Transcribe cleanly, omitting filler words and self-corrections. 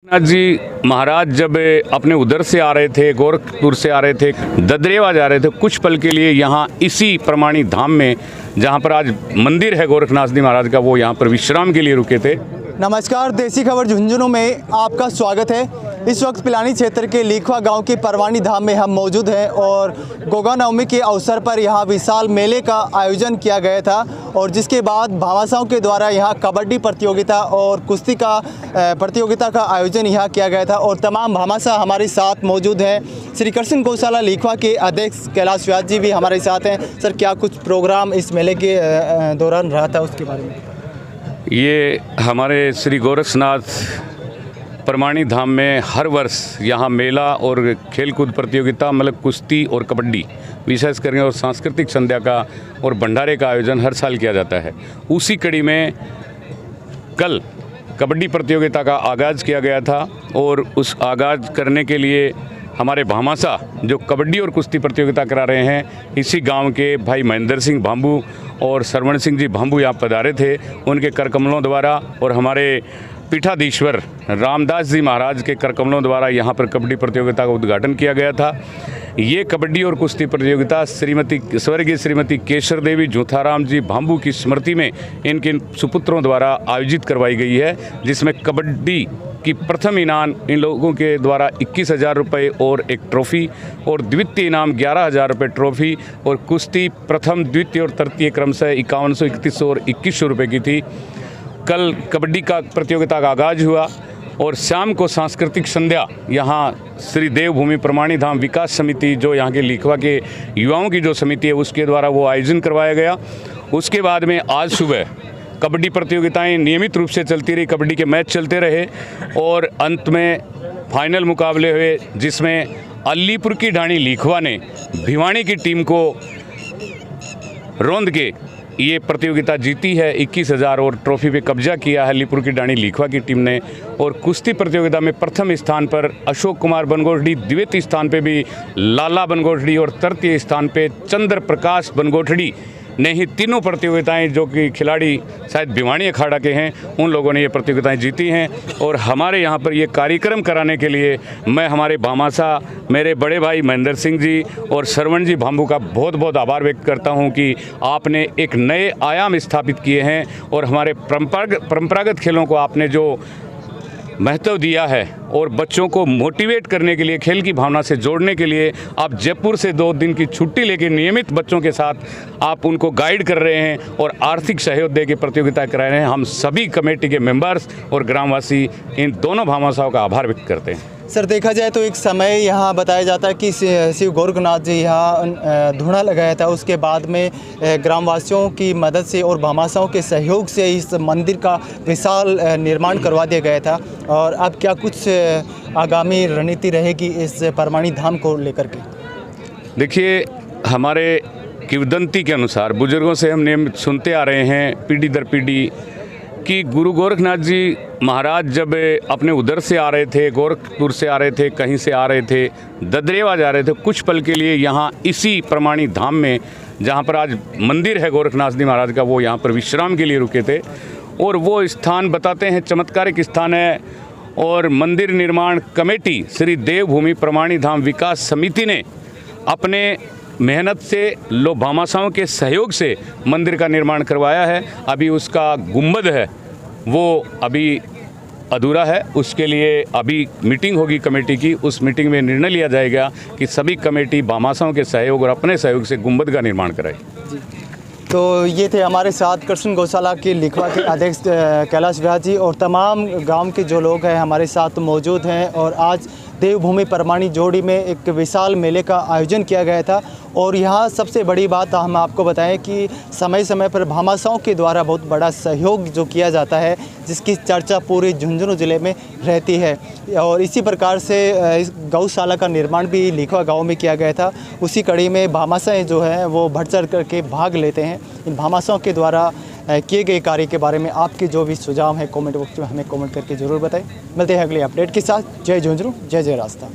नाथ जी महाराज जब अपने उधर से आ रहे थे, गोरखपुर से आ रहे थे, ददरेवा जा रहे थे, कुछ पल के लिए यहाँ इसी प्रमाणी धाम में जहाँ पर आज मंदिर है गोरखनाथ जी महाराज का, वो यहाँ पर विश्राम के लिए रुके थे। नमस्कार, देसी खबर झुंझुनू में आपका स्वागत है। इस वक्त पिलानी क्षेत्र के लीखवा गांव के परवानी धाम में हम मौजूद हैं और गोगा नवमी के अवसर पर यहां विशाल मेले का आयोजन किया गया था और जिसके बाद भामाशाहों के द्वारा यहां कबड्डी प्रतियोगिता और कुश्ती का प्रतियोगिता का आयोजन यहां किया गया था और तमाम भामाशाह हमारे साथ मौजूद हैं। श्री कृष्ण गौशाला लीखवा के अध्यक्ष कैलाश व्यास जी भी हमारे साथ हैं। सर, क्या कुछ प्रोग्राम इस मेले के दौरान रहा था, उसके बारे में? ये हमारे श्री गोरखनाथ परमाणी धाम में हर वर्ष यहाँ मेला और खेलकूद प्रतियोगिता मतलब कुश्ती और कबड्डी विशेष करके और सांस्कृतिक संध्या का और भंडारे का आयोजन हर साल किया जाता है। उसी कड़ी में कल कबड्डी प्रतियोगिता का आगाज़ किया गया था और उस आगाज़ करने के लिए हमारे भामाशाह जो कबड्डी और कुश्ती प्रतियोगिता करा रहे हैं, इसी गांव के भाई महेंद्र सिंह भांबू और सरवण सिंह जी भांबू यहाँ पधारे थे। उनके करकमलों द्वारा और हमारे पीठाधीश्वर रामदास जी महाराज के करकमलों द्वारा यहाँ पर कबड्डी प्रतियोगिता का उद्घाटन किया गया था। ये कबड्डी और कुश्ती प्रतियोगिता स्वर्गीय श्रीमती केशर देवी जूथाराम जी भांबू की स्मृति में इनके सुपुत्रों द्वारा आयोजित करवाई गई है, जिसमें कबड्डी की प्रथम इनाम इन लोगों के द्वारा 21,000 रुपये और एक ट्रॉफ़ी और द्वितीय इनाम 11,000 रुपये ट्रॉफ़ी और कुश्ती प्रथम द्वितीय और तृतीय क्रम से 5100, 3100 और 2100 रुपये की थी। कल कबड्डी का प्रतियोगिता का आगाज़ हुआ और शाम को सांस्कृतिक संध्या यहाँ श्री देवभूमि प्रमाणी धाम विकास समिति जो यहाँ के लीखवा के युवाओं की जो समिति है उसके द्वारा वो आयोजन करवाया गया। उसके बाद में आज सुबह कबड्डी प्रतियोगिताएं नियमित रूप से चलती रही, कबड्डी के मैच चलते रहे और अंत में फाइनल मुकाबले हुए जिसमें अलीपुर की ढाणी लीखवा ने भिवानी की टीम को रौंद के ये प्रतियोगिता जीती है। 21,000 और ट्रॉफी पे कब्जा किया है अलीपुर की ढाणी लीखवा की टीम ने। और कुश्ती प्रतियोगिता में प्रथम स्थान पर अशोक कुमार बनगोठड़ी, द्वितीय स्थान पे भी लाला बनगोठड़ी और तृतीय स्थान पे चंद्र प्रकाश बनगोठड़ी ने ही तीनों प्रतियोगिताएं जो कि खिलाड़ी शायद भिवानी अखाड़ा के हैं उन लोगों ने ये प्रतियोगिताएं जीती हैं। और हमारे यहाँ पर ये कार्यक्रम कराने के लिए मैं हमारे भामाशाह मेरे बड़े भाई महेंद्र सिंह जी और सरवण जी भांबू का बहुत बहुत आभार व्यक्त करता हूँ कि आपने एक नए आयाम स्थापित किए हैं और हमारे परंपरागत खेलों को आपने जो महत्व दिया है और बच्चों को मोटिवेट करने के लिए, खेल की भावना से जोड़ने के लिए आप जयपुर से 2 दिन की छुट्टी लेकर नियमित बच्चों के साथ आप उनको गाइड कर रहे हैं और आर्थिक सहयोग दे के प्रतियोगिता करा रहे हैं। हम सभी कमेटी के मेंबर्स और ग्रामवासी इन दोनों भामाशाहों का आभार व्यक्त करते हैं। सर, देखा जाए तो एक समय यहाँ बताया जाता है कि शिव गोरखनाथ जी यहाँ धूना लगाया था, उसके बाद में ग्रामवासियों की मदद से और भामाशाहों के सहयोग से इस मंदिर का विशाल निर्माण करवा दिया गया था। और अब क्या कुछ आगामी रणनीति रहेगी इस परमाणी धाम को लेकर के? देखिए, हमारे किंवदंती के अनुसार बुजुर्गों से हम नियमित सुनते आ रहे हैं पीढ़ी दर पीढ़ी कि गुरु गोरखनाथ जी महाराज जब अपने उधर से आ रहे थे, गोरखपुर से आ रहे थे, कहीं से आ रहे थे, ददरेवा जा रहे थे, कुछ पल के लिए यहाँ इसी प्रमाणी धाम में जहाँ पर आज मंदिर है गोरखनाथ जी महाराज का, वो यहाँ पर विश्राम के लिए रुके थे। और वो स्थान बताते हैं चमत्कारिक स्थान है और मंदिर निर्माण कमेटी श्री देवभूमि प्रमाणी धाम विकास समिति ने अपने मेहनत से भामाशाहों के सहयोग से मंदिर का निर्माण करवाया है। अभी उसका गुंबद है वो अभी अधूरा है, उसके लिए अभी मीटिंग होगी कमेटी की। उस मीटिंग में निर्णय लिया जाएगा कि सभी कमेटी भामाशाहों के सहयोग और अपने सहयोग से गुंबद का निर्माण कराए। तो ये थे हमारे साथ कृष्ण गौशाला के लीखवा के अध्यक्ष कैलाश व्यास जी और तमाम गांव के जो लोग हैं हमारे साथ मौजूद हैं। और आज देवभूमि परमाणी जोड़ी में एक विशाल मेले का आयोजन किया गया था। और यहाँ सबसे बड़ी बात हम आपको बताएं कि समय समय पर भामाशाहों के द्वारा बहुत बड़ा सहयोग जो किया जाता है, जिसकी चर्चा पूरे झुंझुनू ज़िले में रहती है। और इसी प्रकार से इस गौशाला का निर्माण भी लीखवा गांव में किया गया था। उसी कड़ी में भामाशाह जो हैं वो बढ़ चढ़ करके भाग लेते हैं। इन भामाशाहों के द्वारा किए गए कार्य के बारे में आपके जो भी सुझाव हैं कमेंट बॉक्स में हमें कमेंट करके ज़रूर बताएं। मिलते हैं अगले अपडेट के साथ। जय झुंझुनू, जय जय रास्ता।